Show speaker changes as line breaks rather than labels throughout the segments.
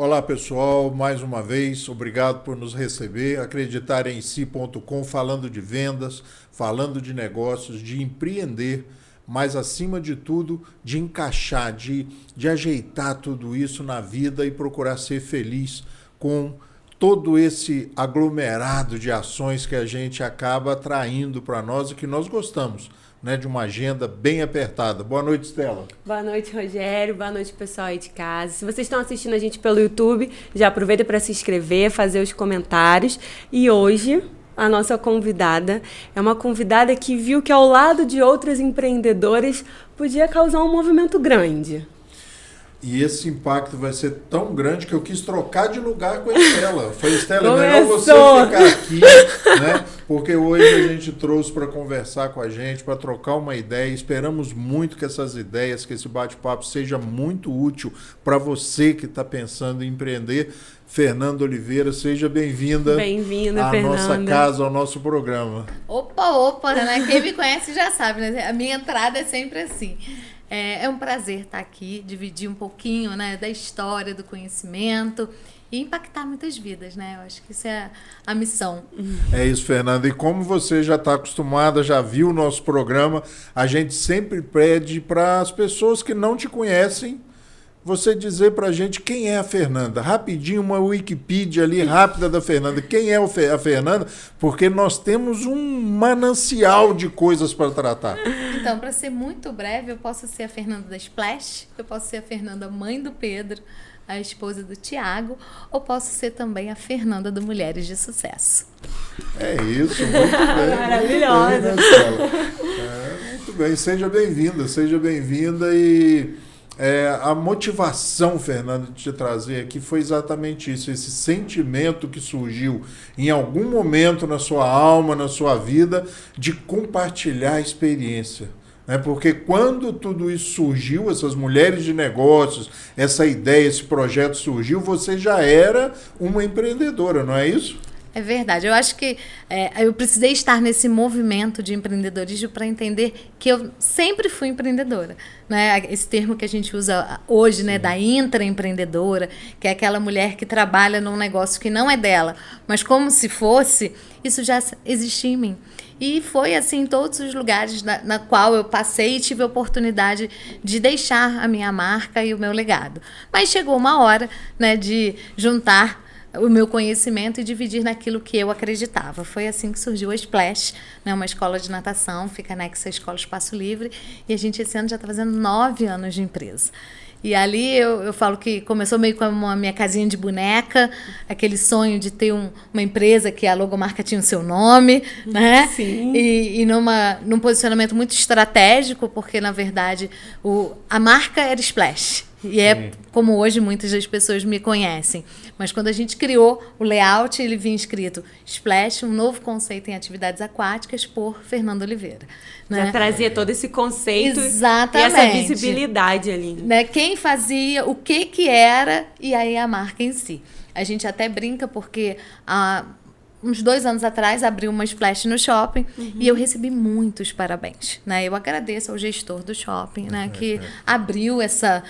Olá, pessoal, mais uma vez, obrigado por nos receber. Acreditaremsi.com, falando de vendas, falando de negócios, de empreender, mas acima de tudo, de encaixar, de ajeitar tudo isso na vida e procurar ser feliz com todo esse aglomerado de ações que a gente acaba atraindo para nós e que nós gostamos, né, de uma agenda bem apertada. Boa noite, Stella.
Boa noite, Rogério. Boa noite, pessoal aí de casa. Se vocês estão assistindo a gente pelo YouTube, já aproveita para se inscrever, fazer os comentários. E hoje, a nossa convidada é uma convidada que viu que ao lado de outras empreendedoras podia causar um movimento grande.
E esse impacto vai ser tão grande que eu quis trocar de lugar com a Stella. Foi, Stella, é melhor você ficar aqui, né? Porque hoje a gente trouxe para conversar com a gente, para trocar uma ideia. Esperamos muito que essas ideias, que esse bate-papo seja muito útil para você que está pensando em empreender. Fernanda Oliveira, seja bem-vinda.
Bem-vinda,
à
Fernanda.
nossa casa, ao nosso programa.
Opa, né? Quem me conhece já sabe, né? A minha entrada é sempre assim. É um prazer estar aqui, dividir um pouquinho, né, da história, do conhecimento e impactar muitas vidas, né? Eu acho que isso é a missão.
É isso, Fernanda. E como você já está acostumada, já viu o nosso programa, a gente sempre pede para as pessoas que não te conhecem, você dizer para a gente quem é a Fernanda. Rapidinho, uma Wikipedia ali rápida da Fernanda. Quem é a Fernanda? Porque nós temos um manancial de coisas para tratar.
Então, para ser muito breve, eu posso ser a Fernanda da Splash, eu posso ser a Fernanda mãe do Pedro, a esposa do Tiago, ou posso ser também a Fernanda do Mulheres de Sucesso.
É isso, muito bem.
Maravilhosa.
Muito bem, seja bem-vinda e... a motivação, Fernanda, de te trazer aqui foi exatamente isso, esse sentimento que surgiu em algum momento na sua alma, na sua vida, de compartilhar a experiência. Né? Porque quando tudo isso surgiu, essas mulheres de negócios, essa ideia, esse projeto surgiu, você já era uma empreendedora, não é isso?
É verdade. Eu acho que eu precisei estar nesse movimento de empreendedorismo para entender que eu sempre fui empreendedora. Né? Esse termo que a gente usa hoje, né, da intraempreendedora, que é aquela mulher que trabalha num negócio que não é dela, mas como se fosse, isso já existia em mim. E foi assim em todos os lugares na qual eu passei e tive a oportunidade de deixar a minha marca e o meu legado. Mas chegou uma hora, né, de juntar o meu conhecimento e dividir naquilo que eu acreditava. Foi assim que surgiu a Splash, né, uma escola de natação, fica anexa à Escola Espaço Livre, e a gente esse ano já está fazendo 9 anos de empresa. E ali eu falo que começou meio com a minha casinha de boneca, aquele sonho de ter uma empresa que a logomarca tinha o seu nome, né?
Sim.
E num posicionamento muito estratégico, porque, na verdade, a marca era Splash. E é como hoje muitas das pessoas me conhecem. Mas quando a gente criou o layout, ele vinha escrito Splash, um novo conceito em atividades aquáticas por Fernanda Oliveira. Né?
Já trazia todo esse conceito.
Exatamente.
E essa visibilidade ali.
Né? Quem fazia, o que era, e aí a marca em si. A gente até brinca porque uns 2 anos atrás abriu uma Splash no shopping e eu recebi muitos parabéns, né? Eu agradeço ao gestor do shopping, né, que abriu essa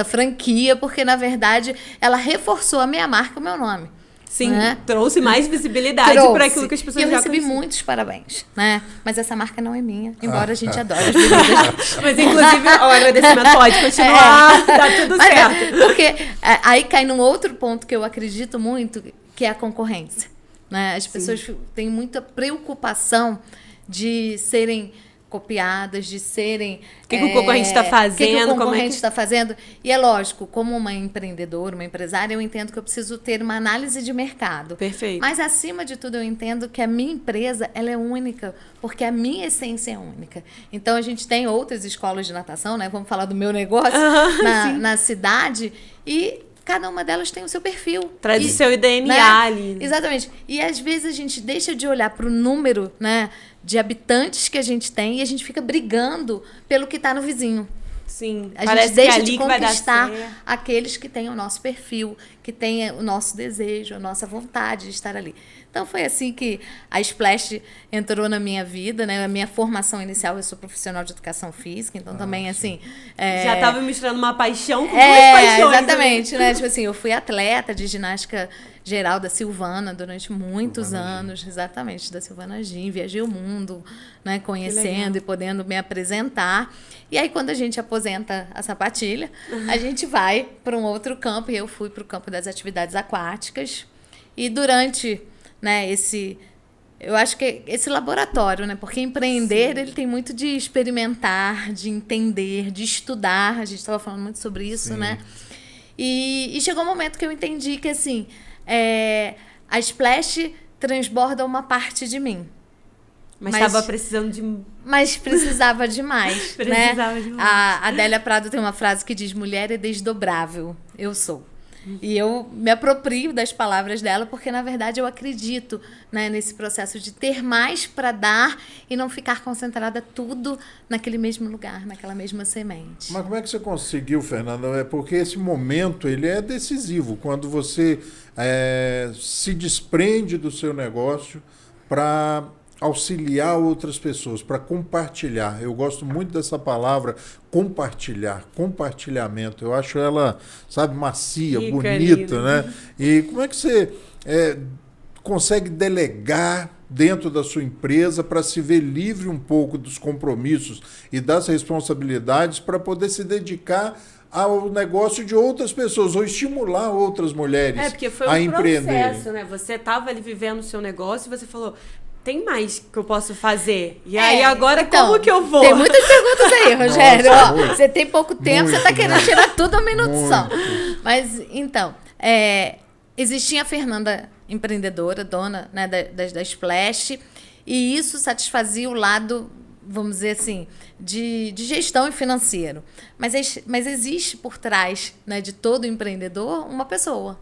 franquia, porque na verdade ela reforçou a minha marca, o meu nome.
Sim,
né?
Trouxe mais visibilidade para aquilo que as pessoas já conheciam.
Eu recebi muitos parabéns, né? Mas essa marca não é minha, embora a gente adore as bebidas.
Mas inclusive o agradecimento pode continuar, tá tudo certo.
Porque aí cai num outro ponto que eu acredito muito, que é a concorrência. Né? As pessoas têm muita preocupação de serem copiadas, de serem...
O que o concorrente está fazendo?
O concorrente está fazendo. E é lógico, como uma empreendedora, uma empresária, eu entendo que eu preciso ter uma análise de mercado.
Perfeito.
Mas, acima de tudo, eu entendo que a minha empresa ela é única, porque a minha essência é única. Então, a gente tem outras escolas de natação, né? Vamos falar do meu negócio, na cidade, e... cada uma delas tem o seu perfil.
Traz o seu DNA, né, ali.
Exatamente. E às vezes a gente deixa de olhar para o número, né, de habitantes que a gente tem e a gente fica brigando pelo que está no vizinho.
Sim.
A gente deixa de conquistar aqueles que têm o nosso perfil, que têm o nosso desejo, a nossa vontade de estar ali. Então foi assim que a Splash entrou na minha vida, né? A minha formação inicial, eu sou profissional de educação física, então também assim...
Já estava misturando uma paixão com duas paixões.
Exatamente, né? Tipo assim, eu fui atleta de ginástica geral da Silvana durante muitos anos, exatamente, da Silvana Gin, viajei o mundo, né, conhecendo e podendo me apresentar. E aí, quando a gente aposenta a sapatilha, a gente vai para um outro campo, e eu fui para o campo das atividades aquáticas. E durante, né, eu acho que esse laboratório, né, porque empreender, ele tem muito de experimentar, de entender, de estudar, a gente estava falando muito sobre isso, né? E chegou um momento que eu entendi que, assim, a Splash transborda uma parte de mim.
Mas estava precisando de...
Mas precisava demais,
precisava
né?
demais.
A Adélia Prado tem uma frase que diz: mulher é desdobrável, eu sou. E eu me aproprio das palavras dela porque, na verdade, eu acredito, né, nesse processo de ter mais para dar e não ficar concentrada tudo naquele mesmo lugar, naquela mesma semente.
Mas como é que você conseguiu, Fernanda? Porque esse momento ele é decisivo, quando você se desprende do seu negócio para auxiliar outras pessoas, para compartilhar. Eu gosto muito dessa palavra, compartilhar, compartilhamento. Eu acho ela, sabe, macia,
rica,
bonita,
linda,
né? E como é que você consegue delegar dentro da sua empresa para se ver livre um pouco dos compromissos e das responsabilidades para poder se dedicar ao negócio de outras pessoas ou estimular outras mulheres
porque foi
a empreenderem?
Processo, né? Você estava ali vivendo o seu negócio e você falou: tem mais que eu posso fazer? E aí agora então, como que eu vou?
Tem muitas perguntas aí, Rogério.
Nossa,
você tem pouco tempo, você está querendo tirar tudo a uma introdução. Mas, então, existia a Fernanda empreendedora, dona, né, da Splash, e isso satisfazia o lado, vamos dizer assim, de gestão e financeiro. Mas existe por trás, né, de todo empreendedor uma pessoa.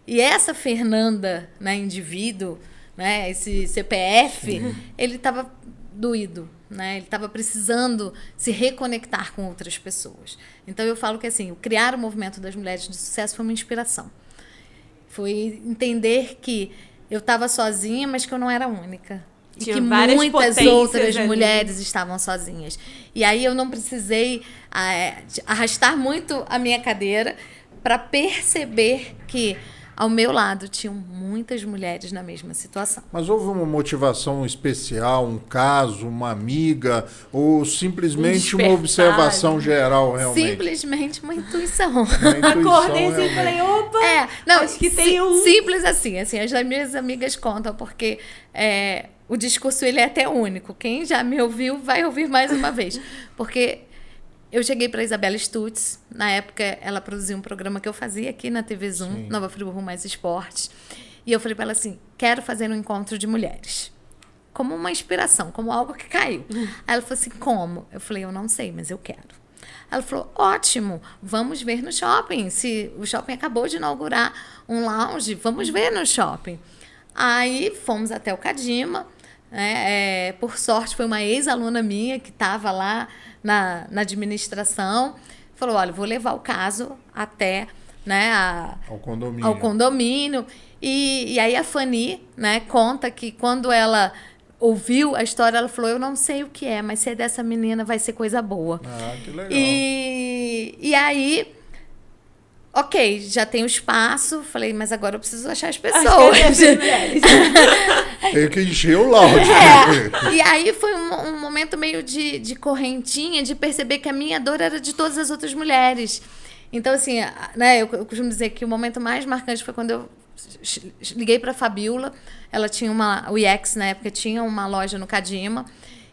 E essa Fernanda, né, indivíduo, né, esse CPF, ele estava doído, né? Ele estava precisando se reconectar com outras pessoas. Então eu falo que assim, criar o movimento das mulheres de sucesso foi uma inspiração. Foi entender que eu estava sozinha, mas que eu não era única. E que muitas outras mulheres estavam sozinhas. E aí eu não precisei arrastar muito a minha cadeira para perceber que ao meu lado tinham muitas mulheres na mesma situação.
Mas houve uma motivação especial, um caso, uma amiga, ou simplesmente uma observação geral, realmente?
Simplesmente uma intuição.
Acordei assim e falei: opa, acho que tem um...
Simples assim, as minhas amigas contam, porque o discurso ele é até único. Quem já me ouviu vai ouvir mais uma vez. Porque eu cheguei para a Isabela Stutz, na época ela produziu um programa que eu fazia aqui na TV Zoom, Nova Friburgo Mais Esportes, e eu falei para ela assim: quero fazer um encontro de mulheres, como uma inspiração, como algo que caiu. Aí ela falou assim: como? Eu falei: eu não sei, mas eu quero. Ela falou: ótimo, vamos ver no shopping, se o shopping acabou de inaugurar um lounge, vamos ver no shopping. Aí fomos até o Cadima, né? Por sorte foi uma ex-aluna minha que estava lá na administração, falou: olha, vou levar o caso até, né, ao condomínio. E aí a Fanny, né, conta que quando ela ouviu a história, ela falou: eu não sei o que é, mas se é dessa menina vai ser coisa boa.
Ah, que legal.
E aí, ok, já tem o espaço. Falei: mas agora eu preciso achar as pessoas.
Tem que encher o lounge.
E aí foi um momento meio de correntinha, de perceber que a minha dor era de todas as outras mulheres. Então, assim, né, eu costumo dizer que o momento mais marcante foi quando eu liguei para a Fabiola. Ela tinha o IEX, na época, tinha uma loja no Cadima.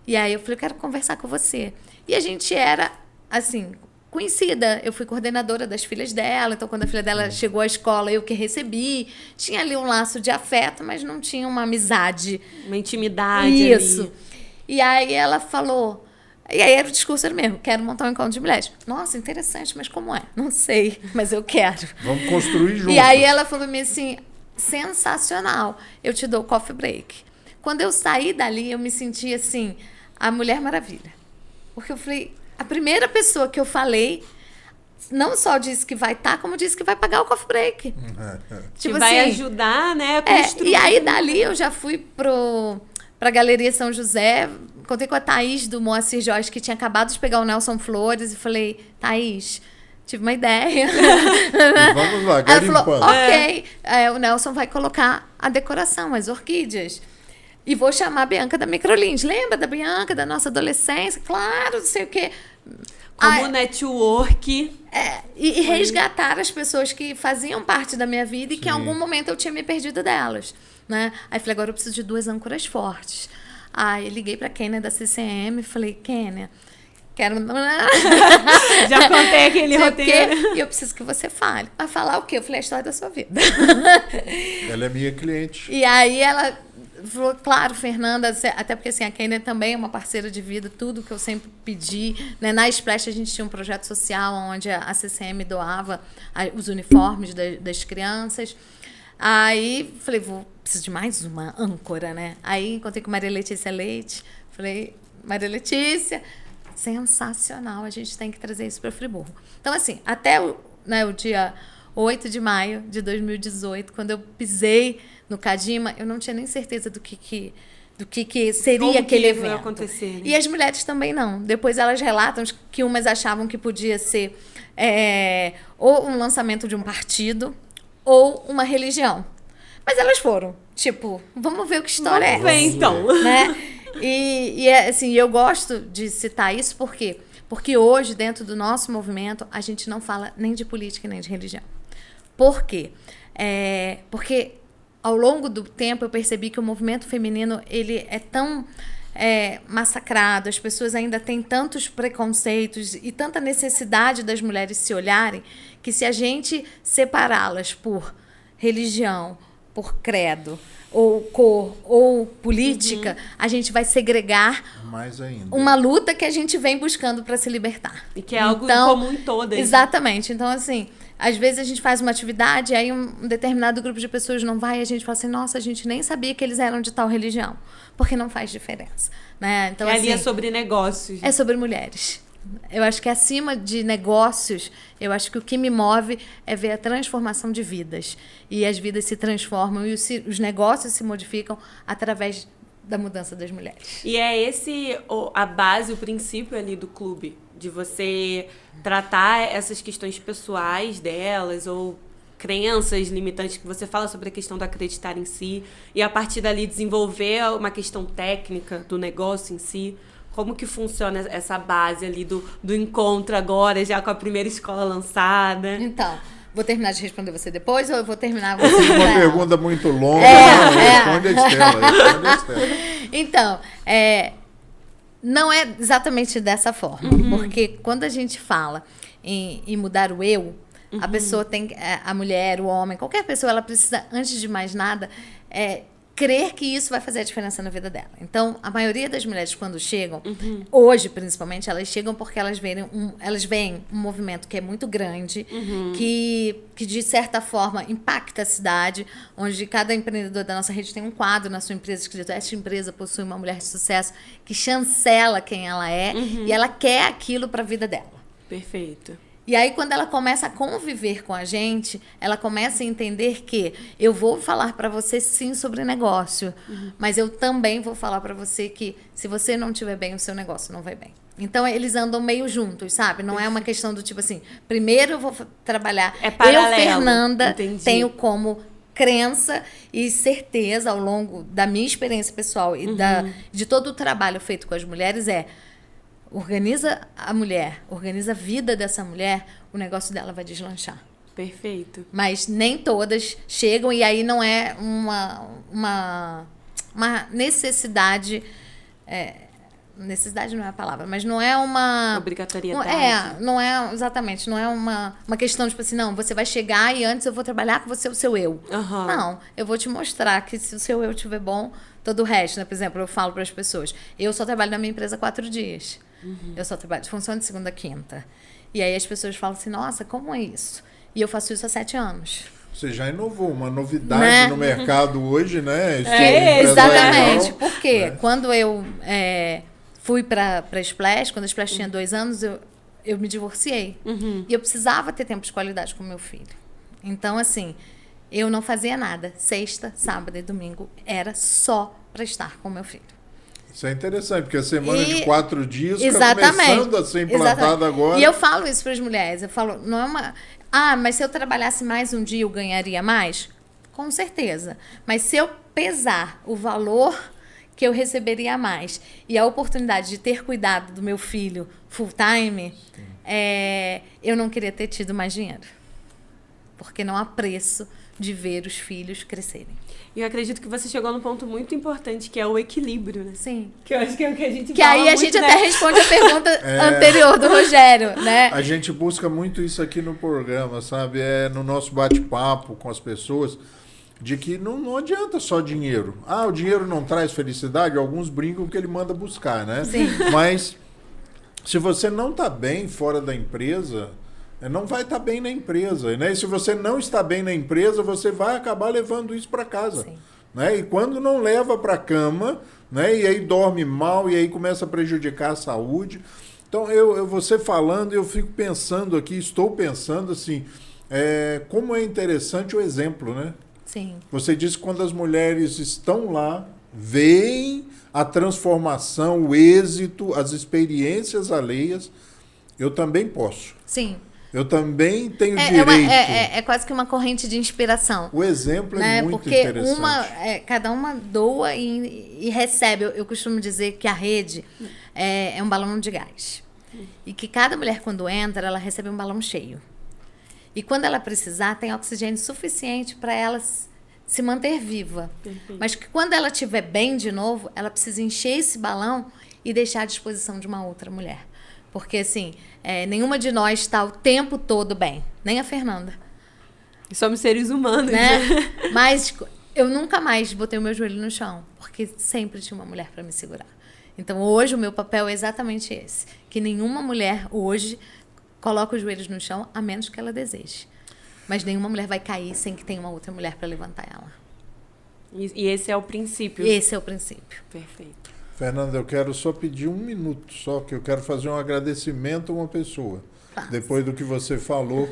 E aí eu falei: eu quero conversar com você. E a gente era, assim, conhecida. Eu fui coordenadora das filhas dela, então quando a filha dela chegou à escola, eu que recebi. Tinha ali um laço de afeto, mas não tinha uma amizade.
Uma intimidade.
Isso.
Ali.
E aí ela falou... E aí o discurso era mesmo: quero montar um encontro de mulheres. Nossa, interessante, mas como é? Não sei, mas eu quero.
Vamos construir juntos.
E aí ela falou pra mim assim: sensacional, eu te dou coffee break. Quando eu saí dali, eu me senti assim, a Mulher Maravilha. Porque eu falei... A primeira pessoa que eu falei não só disse que vai estar, como disse que vai pagar o coffee break.
Tipo que vai ajudar, né, a construir.
E aí, dali, eu já fui pra Galeria São José, contei com a Thaís do Moacir Jorge, que tinha acabado de pegar o Nelson Flores, e falei, Thaís, tive uma ideia.
E vamos lá,
ela falou, ok, o Nelson vai colocar a decoração, as orquídeas. E vou chamar a Bianca da Microlins. Lembra da Bianca, da nossa adolescência? Claro, não sei o quê.
Como network.
E resgatar as pessoas que faziam parte da minha vida e que em algum momento eu tinha me perdido delas. Né? Aí falei, agora eu preciso de 2 âncoras fortes. Aí liguei pra Kênia da CCM e falei, Kênia, quero...
Já contei aquele roteiro.
E eu preciso que você fale. Vai falar o quê? Eu falei, a história da sua vida.
Ela é minha cliente.
E aí ela falou, claro, Fernanda, até porque assim, a Kênia também é uma parceira de vida, tudo que eu sempre pedi. Né? Na Splash a gente tinha um projeto social onde a CCM doava os uniformes das crianças. Aí falei, preciso de mais uma âncora, né? Aí encontrei com Maria Letícia Leite. Falei, Maria Letícia, sensacional, a gente tem que trazer isso para Friburgo. Então, assim, até o dia 8 de maio de 2018, quando eu pisei no Cadima, eu não tinha nem certeza do que seria aquele evento.
Acontecer, né?
E as mulheres também não. Depois elas relatam que umas achavam que podia ser ou um lançamento de um partido ou uma religião. Mas elas foram, tipo, vamos ver que história é essa.
Vamos ver, então.
Né? E assim, eu gosto de citar isso porque hoje, dentro do nosso movimento, a gente não fala nem de política nem de religião. Por quê? Porque ao longo do tempo eu percebi que o movimento feminino ele é tão massacrado, as pessoas ainda têm tantos preconceitos e tanta necessidade das mulheres se olharem, que se a gente separá-las por religião, por credo, ou cor, ou política, a gente vai segregar
mais ainda
uma luta que a gente vem buscando para se libertar.
E que é algo comum em todas.
Exatamente. Então, assim, às vezes a gente faz uma atividade, aí um determinado grupo de pessoas não vai, e a gente fala assim, nossa, a gente nem sabia que eles eram de tal religião. Porque não faz diferença. Né? Então,
ali
assim,
é sobre negócios.
É sobre mulheres. Eu acho que acima de negócios, eu acho que o que me move é ver a transformação de vidas. E as vidas se transformam e os negócios se modificam através da mudança das mulheres.
E é esse a base, o princípio ali do clube, de você tratar essas questões pessoais delas ou crenças limitantes, que você fala sobre a questão do acreditar em si, e a partir dali desenvolver uma questão técnica do negócio em si. Como que funciona essa base ali do encontro agora, já com a primeira escola lançada?
Então, vou terminar de responder você depois ou eu vou terminar você?
Uma pergunta muito longa. Responde a Estela.
Então, não é exatamente dessa forma. Porque quando a gente fala em mudar o eu, a pessoa tem, a mulher, o homem, qualquer pessoa, ela precisa, antes de mais nada, crer que isso vai fazer a diferença na vida dela. Então, a maioria das mulheres, quando chegam, hoje principalmente, elas chegam porque elas veem um movimento que é muito grande, que de certa forma impacta a cidade, onde cada empreendedor da nossa rede tem um quadro na sua empresa escrito: esta empresa possui uma mulher de sucesso que chancela quem ela é e ela quer aquilo para a vida dela.
Perfeito.
E aí, quando ela começa a conviver com a gente, ela começa a entender que eu vou falar para você, sim, sobre negócio, mas eu também vou falar para você que se você não estiver bem, o seu negócio não vai bem. Então, eles andam meio juntos, sabe? Não é uma questão do tipo assim, primeiro eu vou trabalhar...
paralelo.
Eu, Fernanda,
Entendi.
tenho como crença e certeza ao longo da minha experiência pessoal e de todo o trabalho feito com as mulheres organiza a mulher, organiza a vida dessa mulher, o negócio dela vai deslanchar.
Perfeito.
Mas nem todas chegam e aí não é uma necessidade... necessidade não é a palavra, mas não é uma...
Obrigatoriedade.
Não é, exatamente, não é uma questão tipo assim, não, você vai chegar e antes eu vou trabalhar com você o seu eu. Não, eu vou te mostrar que se o seu eu estiver bom, todo o resto, né? Por exemplo, eu falo para as pessoas, eu só trabalho na minha empresa 4 dias. Eu só trabalho, funciona de segunda a quinta. E aí as pessoas falam assim, nossa, como é isso? E eu faço isso há 7 anos.
Você já inovou, uma novidade no mercado hoje, né?
Exatamente. Porque quando eu fui para a Splash, quando a Splash tinha 2 anos, eu me divorciei. E eu precisava ter tempo de qualidade com meu filho. Então, assim, eu não fazia nada. Sexta, sábado e domingo era só para estar com meu filho.
Isso é interessante, porque a semana de 4 dias
está
começando a ser implantada agora.
E eu falo isso para as mulheres. Eu falo, não é uma... Ah, mas se eu trabalhasse mais um dia, eu ganharia mais? Com certeza. Mas se eu pesar o valor que eu receberia mais e a oportunidade de ter cuidado do meu filho full time, eu não queria ter tido mais dinheiro. Porque não há preço de ver os filhos crescerem.
E eu acredito que você chegou num ponto muito importante, que é o equilíbrio, né?
Sim.
Que eu acho que é o que a gente
Que
fala
aí a
muito,
gente
né?
até responde a pergunta anterior do Rogério, né?
A gente busca muito isso aqui no programa, sabe? No nosso bate-papo com as pessoas, de que não adianta só dinheiro. Ah, o dinheiro não traz felicidade? Alguns brincam que ele manda buscar, né?
Sim.
Mas se você não está bem fora da empresa, não vai estar bem na empresa, né? E se você não está bem na empresa, você vai acabar levando isso para casa.
Sim.
Né? E quando não leva para a cama, né? E aí dorme mal, e aí começa a prejudicar a saúde. Então, você falando, eu fico pensando aqui, estou pensando assim, como é interessante o exemplo, né?
Sim.
Você disse que quando as mulheres estão lá, veem a transformação, o êxito, as experiências alheias, eu também posso.
Sim.
Eu também tenho direito.
É quase que uma corrente de inspiração.
O exemplo
né?
muito
Porque
interessante.
cada uma doa e recebe. Eu costumo dizer que a rede é um balão de gás. E que cada mulher, quando entra, ela recebe um balão cheio. E quando ela precisar, tem oxigênio suficiente para ela se manter viva.
Perfeito.
Mas que quando ela estiver bem de novo, ela precisa encher esse balão e deixar à disposição de uma outra mulher. Porque, assim, nenhuma de nós está o tempo todo bem. Nem a Fernanda.
Somos seres humanos,
Né?
né?
Mas eu nunca mais botei o meu joelho no chão. Porque sempre tinha uma mulher para me segurar. Então, hoje, o meu papel é exatamente esse. Que nenhuma mulher, hoje, coloca os joelhos no chão, a menos que ela deseje. Mas nenhuma mulher vai cair sem que tenha uma outra mulher para levantar ela.
E esse é o princípio.
Esse é o princípio.
Perfeito.
Fernanda, eu quero só pedir um minuto, só que eu quero fazer um agradecimento a uma pessoa.
Faça.
Depois do que você falou.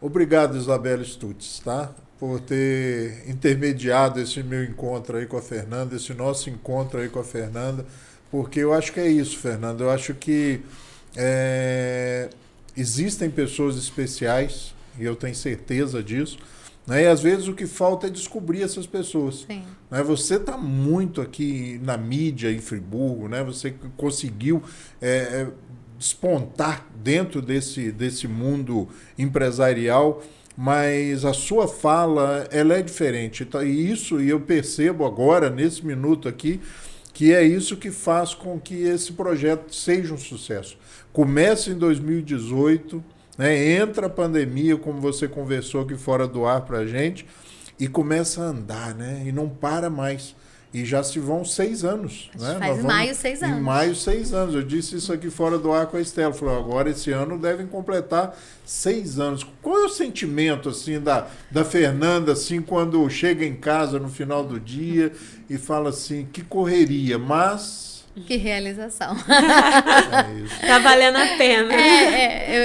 Obrigado, Isabela Stutz, tá? Por ter intermediado esse meu encontro aí com a Fernanda, esse nosso encontro aí com a Fernanda, porque eu acho que é isso, Fernanda. Eu acho que existem pessoas especiais, e eu tenho certeza disso, né? E às vezes o que falta é descobrir essas pessoas.
Sim.
Né? Você está muito aqui na mídia em Friburgo, né? Você conseguiu despontar dentro desse mundo empresarial, mas a sua fala ela é diferente. E eu percebo agora, nesse minuto aqui, que é isso que faz com que esse projeto seja um sucesso. Começa em 2018, né? Entra a pandemia, como você conversou aqui fora do ar para a gente, e começa a andar, né? E não para mais. E já se vão 6 anos. Né?
Faz em maio 6 anos.
Em maio 6 anos. Eu disse isso aqui fora do ar com a Estela. Falou, agora esse ano devem completar 6 anos. Qual é o sentimento assim da Fernanda assim, quando chega em casa no final do dia e fala assim, que correria, mas...
Que realização.
É isso.
Tá valendo a pena.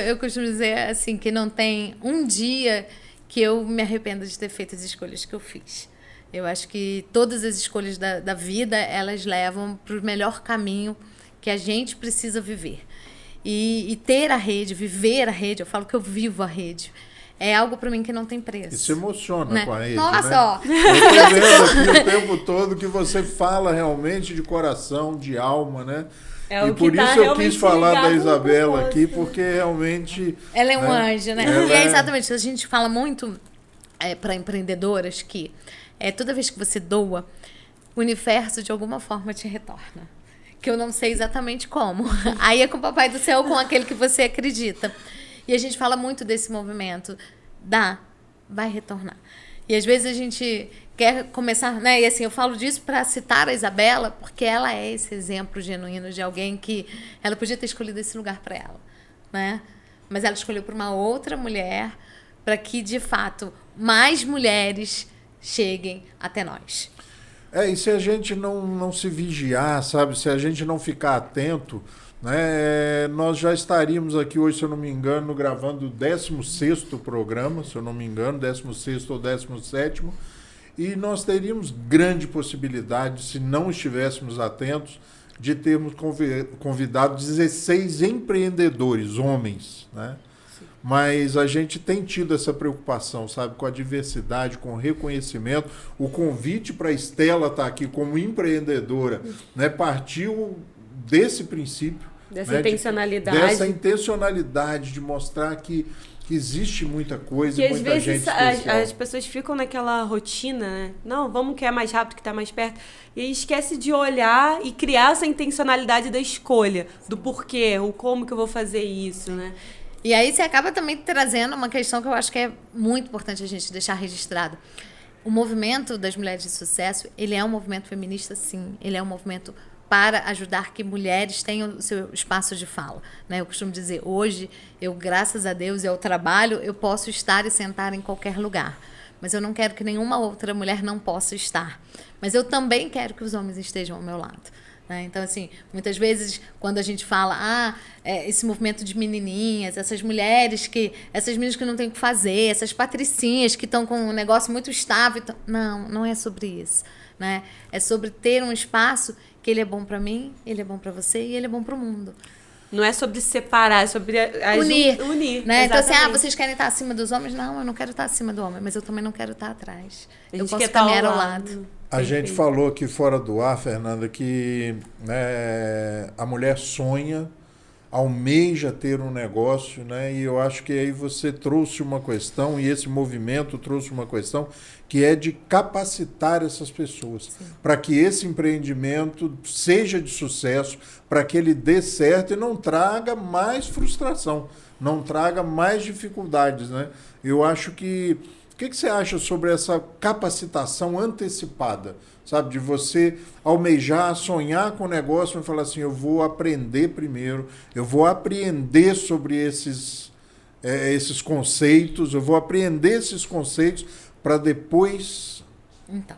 Eu costumo dizer assim, que não tem um dia que eu me arrependo de ter feito as escolhas que eu fiz. Eu acho que todas as escolhas da vida, elas levam para o melhor caminho que a gente precisa viver. E ter a rede, viver a rede, eu falo que eu vivo a rede, é algo para mim que não tem preço.
E se emociona,
né?
com a rede,
Nossa,
né?
ó.
Eu tô vendo aqui o tempo todo que você fala realmente de coração, de alma, né?
É
e
o
por
que tá
isso eu
realmente
quis falar da
ligado no
Isabela
propósito,
aqui,
né?
porque realmente...
Ela é um
né?
anjo, né?
Ela
E é exatamente, a gente fala muito para empreendedoras que toda vez que você doa, o universo de alguma forma te retorna. Que eu não sei exatamente como. Aí é com o Papai do Céu, com aquele que você acredita. E a gente fala muito desse movimento. Vai retornar. E às vezes a gente quer começar, né? E assim, eu falo disso para citar a Isabela, porque ela é esse exemplo genuíno de alguém que ela podia ter escolhido esse lugar para ela, né? Mas ela escolheu para uma outra mulher, para que, de fato, mais mulheres cheguem até nós.
E se a gente não se vigiar, sabe? Se a gente não ficar atento, né? Nós já estaríamos aqui hoje, se eu não me engano, gravando o 16º programa, se eu não me engano, 16º ou 17º, e nós teríamos grande possibilidade, se não estivéssemos atentos, de termos convidado 16 empreendedores, homens, né? Mas a gente tem tido essa preocupação, sabe, com a diversidade, com o reconhecimento. O convite para a Estela estar aqui como empreendedora, né, partiu desse princípio.
Dessa
né,
intencionalidade.
Dessa intencionalidade de mostrar que existe muita coisa
que
e
às
muita
vezes
gente especial.
as pessoas ficam naquela rotina, né? Não, vamos que é mais rápido, que está mais perto. E aí esquece de olhar e criar essa intencionalidade da escolha, do porquê, o como que eu vou fazer isso, né?
E aí você acaba também trazendo uma questão que eu acho que é muito importante a gente deixar registrado. O movimento das mulheres de sucesso, ele é um movimento feminista, sim. Ele é um movimento para ajudar que mulheres tenham o seu espaço de fala, né? Eu costumo dizer, hoje, eu, graças a Deus e ao trabalho, eu posso estar e sentar em qualquer lugar. Mas eu não quero que nenhuma outra mulher não possa estar. Mas eu também quero que os homens estejam ao meu lado. Então, assim, muitas vezes, quando a gente fala, esse movimento de menininhas, essas meninas que não têm o que fazer, essas patricinhas que estão com um negócio muito estável. Não é sobre isso, né? É sobre ter um espaço que ele é bom para mim, ele é bom para você e ele é bom para o mundo.
Não é sobre separar, é sobre unir,
né? Então, assim, vocês querem estar acima dos homens? Não, eu não quero estar acima do homem, mas eu também não quero estar atrás. Eu posso caminhar ao lado.
A gente falou aqui fora do ar, Fernanda, que né, a mulher sonha, almeja ter um negócio, né? E eu acho que aí você trouxe uma questão, e esse movimento trouxe uma questão, que é de capacitar essas pessoas para que esse empreendimento seja de sucesso, para que ele dê certo e não traga mais frustração, não traga mais dificuldades, né? Eu acho que... O que você acha sobre essa capacitação antecipada? Sabe, de você almejar, sonhar com o negócio e falar assim, eu vou aprender primeiro, eu vou apreender sobre esses conceitos, eu vou aprender esses conceitos para depois...
Então,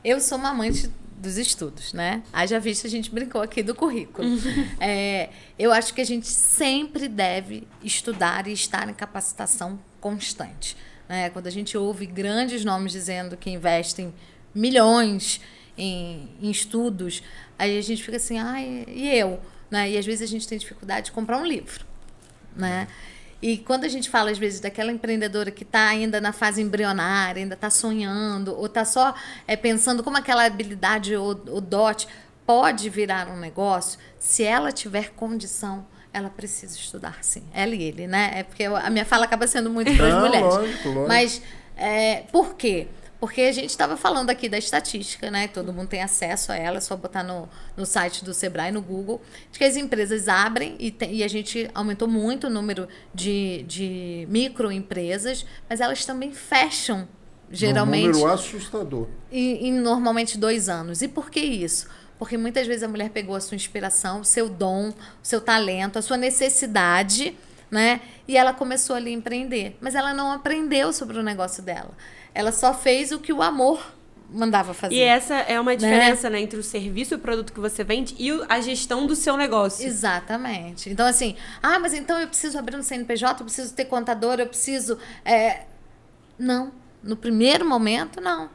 eu sou uma amante dos estudos, né? Haja vista, a gente brincou aqui do currículo. Eu acho que a gente sempre deve estudar e estar em capacitação constante. Quando a gente ouve grandes nomes dizendo que investem milhões em estudos, aí a gente fica assim, e eu? Né? E às vezes a gente tem dificuldade de comprar um livro. Né? E quando a gente fala, às vezes, daquela empreendedora que está ainda na fase embrionária, ainda está sonhando, ou está só pensando como aquela habilidade ou dote pode virar um negócio, se ela tiver condição, ela precisa estudar, sim. Ela e ele, né? É porque a minha fala acaba sendo muito para as mulheres.
Lógico.
Mas por quê? Porque a gente estava falando aqui da estatística, né? Todo mundo tem acesso a ela, é só botar no site do Sebrae, no Google, de que as empresas abrem e a gente aumentou muito o número de microempresas, mas elas também fecham, geralmente.
Um número assustador.
Em normalmente 2 anos. E por que isso? Porque muitas vezes a mulher pegou a sua inspiração, o seu dom, o seu talento, a sua necessidade, né? E ela começou ali a empreender. Mas ela não aprendeu sobre o negócio dela. Ela só fez o que o amor mandava fazer.
E essa é uma diferença, né, entre o serviço e o produto que você vende e a gestão do seu negócio.
Exatamente. Então, assim, mas então eu preciso abrir um CNPJ, eu preciso ter contador, eu preciso... Não. No primeiro momento, não.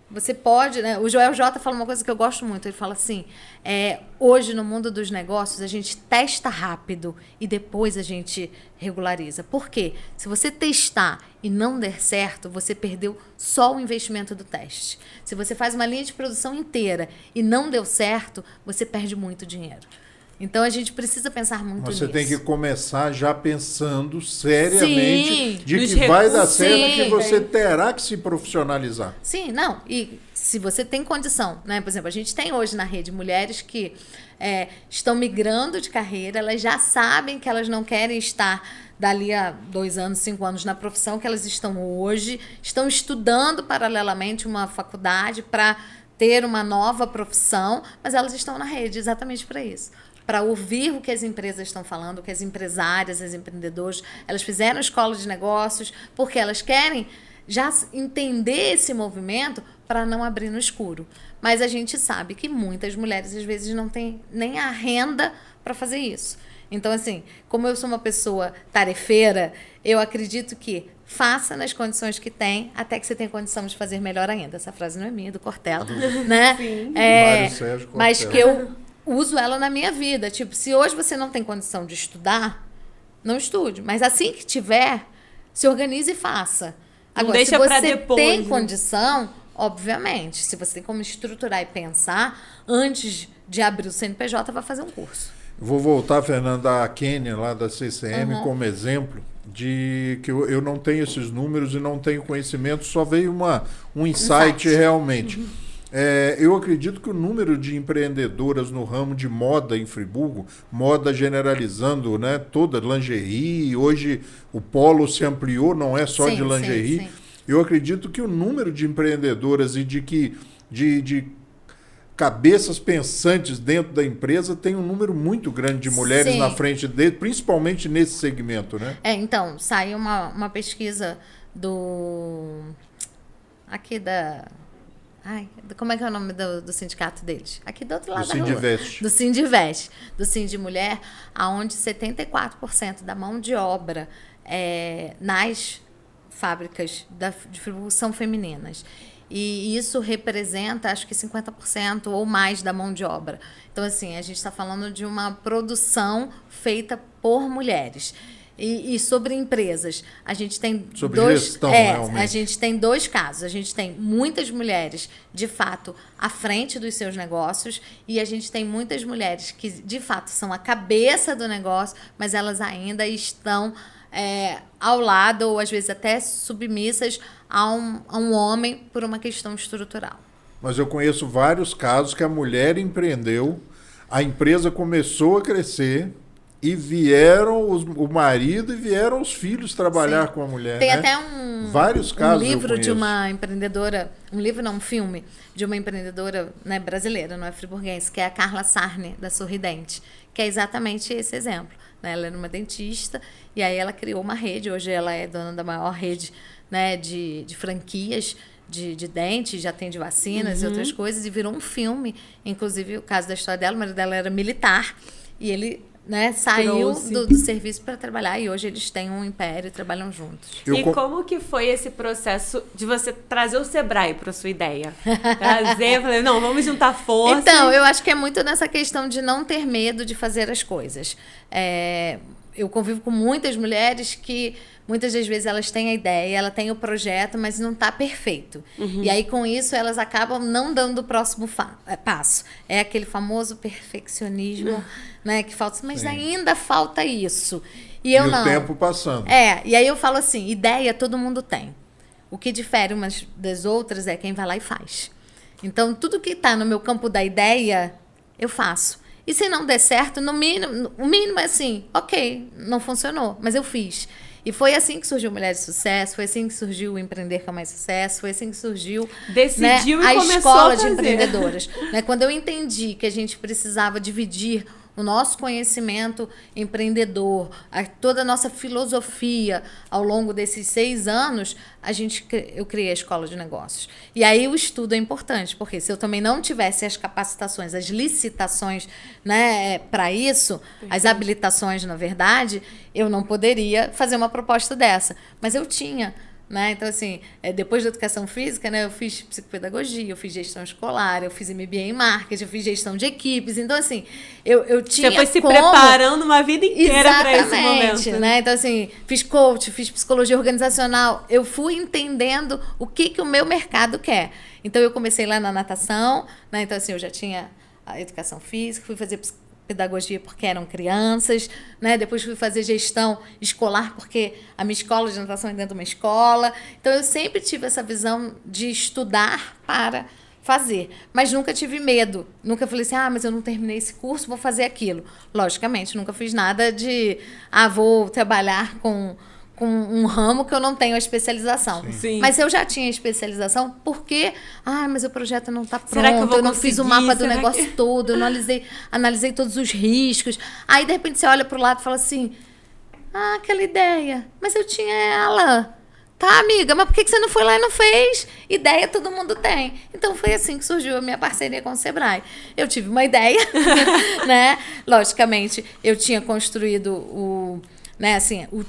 Você pode, né? O Joel J fala uma coisa que eu gosto muito. Ele fala assim, hoje no mundo dos negócios a gente testa rápido e depois a gente regulariza. Por quê? Se você testar e não der certo, você perdeu só o investimento do teste. Se você faz uma linha de produção inteira e não deu certo, você perde muito dinheiro. Então, a gente precisa pensar muito nisso.
Você tem que começar já pensando seriamente de
nos
que vai dar
recursos.
certo e que você terá que se profissionalizar.
Sim, não. E se você tem condição, né? Por exemplo, a gente tem hoje na rede mulheres que estão migrando de carreira, elas já sabem que elas não querem estar dali a 2 anos, 5 anos na profissão que elas estão hoje, estão estudando paralelamente uma faculdade para ter uma nova profissão, mas elas estão na rede exatamente para isso. Para ouvir o que as empresas estão falando, o que as empresárias, as empreendedoras, elas fizeram escola de negócios, porque elas querem já entender esse movimento para não abrir no escuro. Mas a gente sabe que muitas mulheres, às vezes, não têm nem a renda para fazer isso. Então, assim, como eu sou uma pessoa tarefeira, eu acredito que faça nas condições que tem, até que você tenha condição de fazer melhor ainda. Essa frase não é minha, é do Cortella, né?
Sim.
Mário Sérgio Cortella.
Mas que eu uso ela na minha vida. Tipo, se hoje você não tem condição de estudar, não estude. Mas assim que tiver, se organize e faça.
Não
Agora,
deixa
se
pra
você
depois,
tem
né?
condição, obviamente, se você tem como estruturar e pensar, antes de abrir o CNPJ, vai fazer um curso.
Vou voltar, Fernanda, à Kênia, lá da CCM, como exemplo de que eu não tenho esses números e não tenho conhecimento, só veio um insight realmente. Eu acredito que o número de empreendedoras no ramo de moda em Friburgo, moda generalizando, né, toda lingerie, hoje o polo se ampliou, não é só de lingerie.
Sim.
Eu acredito que o número de empreendedoras e de cabeças pensantes dentro da empresa tem um número muito grande de mulheres
Sim.
na frente dele, principalmente nesse segmento, né?
Então, saiu uma pesquisa aqui como é que é o nome do sindicato deles? Aqui do outro lado da rua.
Sindivest.
Do Sindivest, do Sindimulher, aonde 74% da mão de obra nas fábricas de Friburgo são femininas. E isso representa, acho que 50% ou mais da mão de obra. Então, assim, a gente está falando de uma produção feita por mulheres. E sobre empresas, a gente tem
gestão, realmente.
A gente tem dois casos. A gente tem muitas mulheres, de fato, à frente dos seus negócios, e a gente tem muitas mulheres que, de fato, são a cabeça do negócio, mas elas ainda estão ao lado, ou às vezes até submissas a um homem por uma questão estrutural.
Mas eu conheço vários casos que a mulher empreendeu, a empresa começou a crescer e vieram o marido e vieram os filhos trabalhar com a mulher.
Tem
né?
até
vários casos
um livro
eu
de
conheço.
uma empreendedora, um filme de uma empreendedora, né, brasileira, não é friburguense, que é a Carla Sarne, da Sorridente, que é exatamente esse exemplo. Né? Ela era uma dentista e aí ela criou uma rede, hoje ela é dona da maior rede, né, de franquias de dentes, já atende vacinas e outras coisas, e virou um filme. Inclusive, o caso da história dela, o marido dela era militar e ele, né, saiu do serviço para trabalhar, e hoje eles têm um império e trabalham juntos.
E como que foi esse processo de você trazer o Sebrae para sua ideia? Trazer, falei, não, vamos juntar forças.
Então, eu acho que é muito nessa questão de não ter medo de fazer as coisas. Eu convivo com muitas mulheres que muitas das vezes elas têm a ideia, ela tem o projeto, mas não está perfeito. E aí, com isso, elas acabam não dando o próximo passo. É aquele famoso perfeccionismo, né, que falta, mas ainda falta isso. E
o tempo passando.
E aí eu falo assim, ideia todo mundo tem. O que difere umas das outras é quem vai lá e faz. Então, tudo que está no meu campo da ideia, eu faço. E se não der certo, o mínimo é assim, ok, não funcionou, mas eu fiz. E foi assim que surgiu Mulheres de Sucesso, foi assim que surgiu o Empreender com Mais Sucesso, foi assim que surgiu,
decidiu,
né,
e
a
começou
escola
a fazer.
de empreendedoras. Né? Quando eu entendi que a gente precisava dividir o nosso conhecimento empreendedor, toda a nossa filosofia ao longo desses 6 anos, eu criei a Escola de Negócios. E aí o estudo é importante, porque se eu também não tivesse as capacitações, as licitações, né, para isso, as habilitações, na verdade, eu não poderia fazer uma proposta dessa. Mas eu tinha. Né? Então, assim, depois da educação física, né, eu fiz psicopedagogia, eu fiz gestão escolar, eu fiz MBA em marketing, eu fiz gestão de equipes. Então, assim, eu tinha.
Você foi se preparando uma vida inteira para esse momento.
Né? Então, assim, fiz coach, fiz psicologia organizacional. Eu fui entendendo o que o meu mercado quer. Então, eu comecei lá na natação, né? Então, assim, eu já tinha a educação física, fui fazer pedagogia porque eram crianças, né? Depois fui fazer gestão escolar porque a minha escola de natação é dentro de uma escola. Então, eu sempre tive essa visão de estudar para fazer, mas nunca tive medo. Nunca falei assim, mas eu não terminei esse curso, vou fazer aquilo. Logicamente, nunca fiz nada de, vou trabalhar com um ramo que eu não tenho a especialização.
Sim.
Mas eu já tinha especialização porque, mas o projeto não está pronto,
Será que eu
não fiz o mapa do negócio todo, eu não analisei todos os riscos. Aí, de repente, você olha para o lado e fala assim, aquela ideia, mas eu tinha ela Tá, amiga, mas por que você não foi lá e não fez? Ideia todo mundo tem. Então foi assim que surgiu a minha parceria com o Sebrae. Eu tive uma ideia, né? Logicamente, eu tinha construído o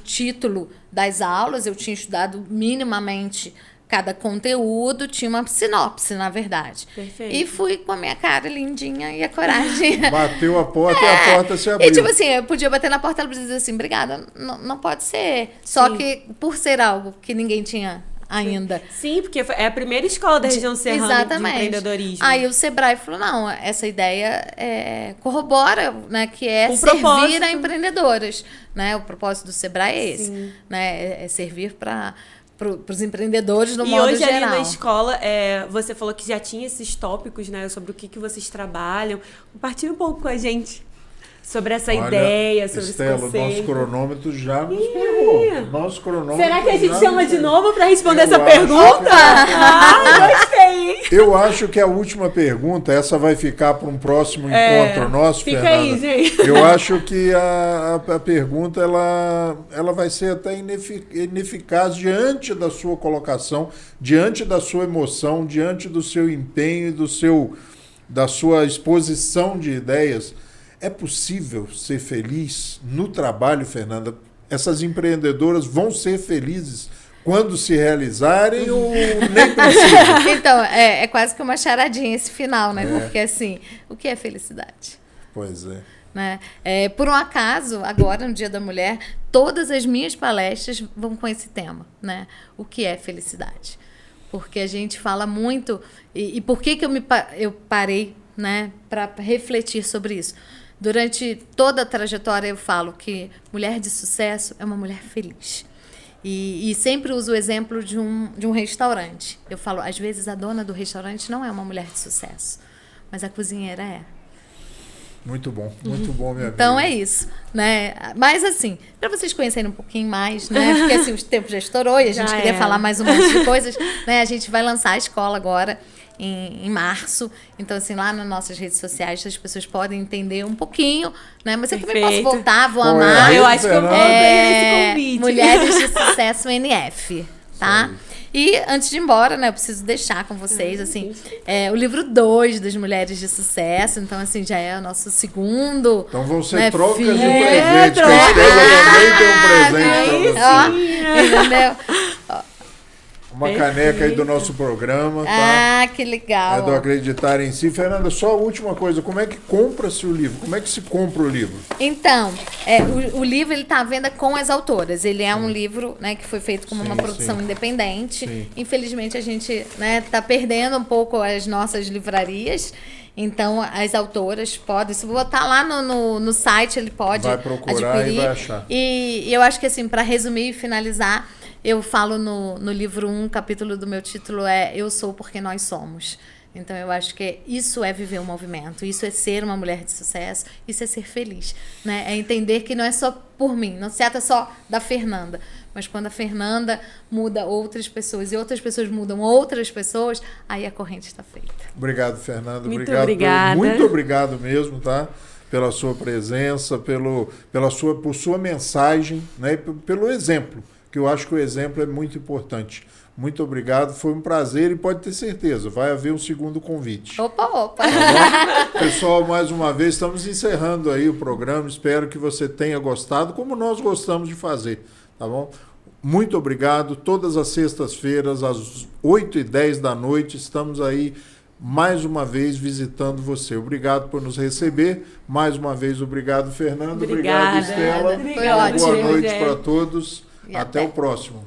título das aulas, eu tinha estudado minimamente cada conteúdo, tinha uma sinopse, na verdade.
Perfeito.
E fui com a minha cara lindinha e a coragem.
Bateu a porta e a porta se abriu.
E tipo assim, eu podia bater na porta e ela dizer assim, obrigada, não pode ser. Só que por ser algo que ninguém tinha ainda.
Sim, porque é a primeira escola da região serrana de empreendedorismo.
Aí o Sebrae falou, não, essa ideia corrobora, né, que é
um
servir
propósito.
a empreendedoras. Né? O propósito do Sebrae é esse. Né? É servir para os empreendedores no modo geral.
E hoje ali na escola, você falou que já tinha esses tópicos, né, sobre o que vocês trabalham. Compartilha um pouco com a gente sobre essa ideia, sobre
Estela,
esse conceito.
nosso cronômetro já nos pegou. Nosso cronômetro.
Será que a gente chama de novo para responder
Eu
essa
acho
pergunta? Gostei!
Eu acho que a última pergunta, essa vai ficar para um próximo encontro nosso,
fica
Fernanda.
aí, gente.
Eu acho que a pergunta ela vai ser até ineficaz diante da sua colocação, diante da sua emoção, diante do seu empenho e da sua exposição de ideias. É possível ser feliz no trabalho, Fernanda? Essas empreendedoras vão ser felizes quando se realizarem ou nem precisa?
Então, é quase que uma charadinha esse final, né? Porque, assim, o que é felicidade?
Pois é.
Né? Por um acaso, agora, no Dia da Mulher, todas as minhas palestras vão com esse tema, né? O que é felicidade? Porque a gente fala muito... E por que eu parei, né, para refletir sobre isso? Durante toda a trajetória eu falo que mulher de sucesso é uma mulher feliz. E sempre uso o exemplo de um restaurante. Eu falo, às vezes a dona do restaurante não é uma mulher de sucesso, mas a cozinheira é.
Muito bom, minha
Então
amiga.
é isso, né? Mas assim, para vocês conhecerem um pouquinho mais, né? Porque assim, o tempo já estourou e a gente queria falar mais um monte de coisas, né? A gente vai lançar a escola agora em março. Então, assim, lá nas nossas redes sociais as pessoas podem entender um pouquinho, né? Mas eu também posso voltar, vou amar.
Eu acho que eu vou nesse convite.
Mulheres de Sucesso NF, tá? E antes de ir embora, né, eu preciso deixar com vocês, assim, o livro 2 das Mulheres de Sucesso. Então, assim, já é o nosso segundo.
Então vão ser
né,
trocas de
filho.
presente, que a Estela também tem um presente para você.
Entendeu?
Uma caneca aí do nosso programa, tá?
Ah, que legal.
É do Acreditar em Si. Fernanda, só a última coisa, como é que compra-se o livro? Como é que se compra o livro?
Então, o livro ele está à venda com as autoras. Ele é um livro, né, que foi feito como uma produção independente.
Sim.
Infelizmente, a gente, né, tá perdendo um pouco as nossas livrarias. Então, as autoras podem... Se botar lá no site, ele pode
vai procurar
adquirir.
E vai achar.
E eu acho que, assim, para resumir e finalizar, eu falo no livro 1, capítulo do meu título Eu Sou Porque Nós Somos. Então, eu acho que isso é viver um movimento, isso é ser uma mulher de sucesso, isso é ser feliz, né? É entender que não é só por mim, não se trata só da Fernanda, mas quando a Fernanda muda outras pessoas e outras pessoas mudam outras pessoas, aí a corrente está feita.
Obrigado, Fernanda.
Muito obrigada.
Muito obrigado mesmo, tá? Pela sua presença, por sua mensagem, né? Pelo exemplo, que eu acho que o exemplo é muito importante. Muito obrigado, foi um prazer e pode ter certeza, vai haver um segundo convite.
Opa!
Tá bom? Pessoal, mais uma vez, estamos encerrando aí o programa, espero que você tenha gostado, como nós gostamos de fazer, tá bom? Muito obrigado, todas as sextas-feiras, às 8h10 da noite, estamos aí mais uma vez visitando você. Obrigado por nos receber, mais uma vez, obrigado, Fernando.
Obrigada.
Obrigado, Estela.
Foi ótimo,
Boa noite
gente.
para todos,
E
até o próximo.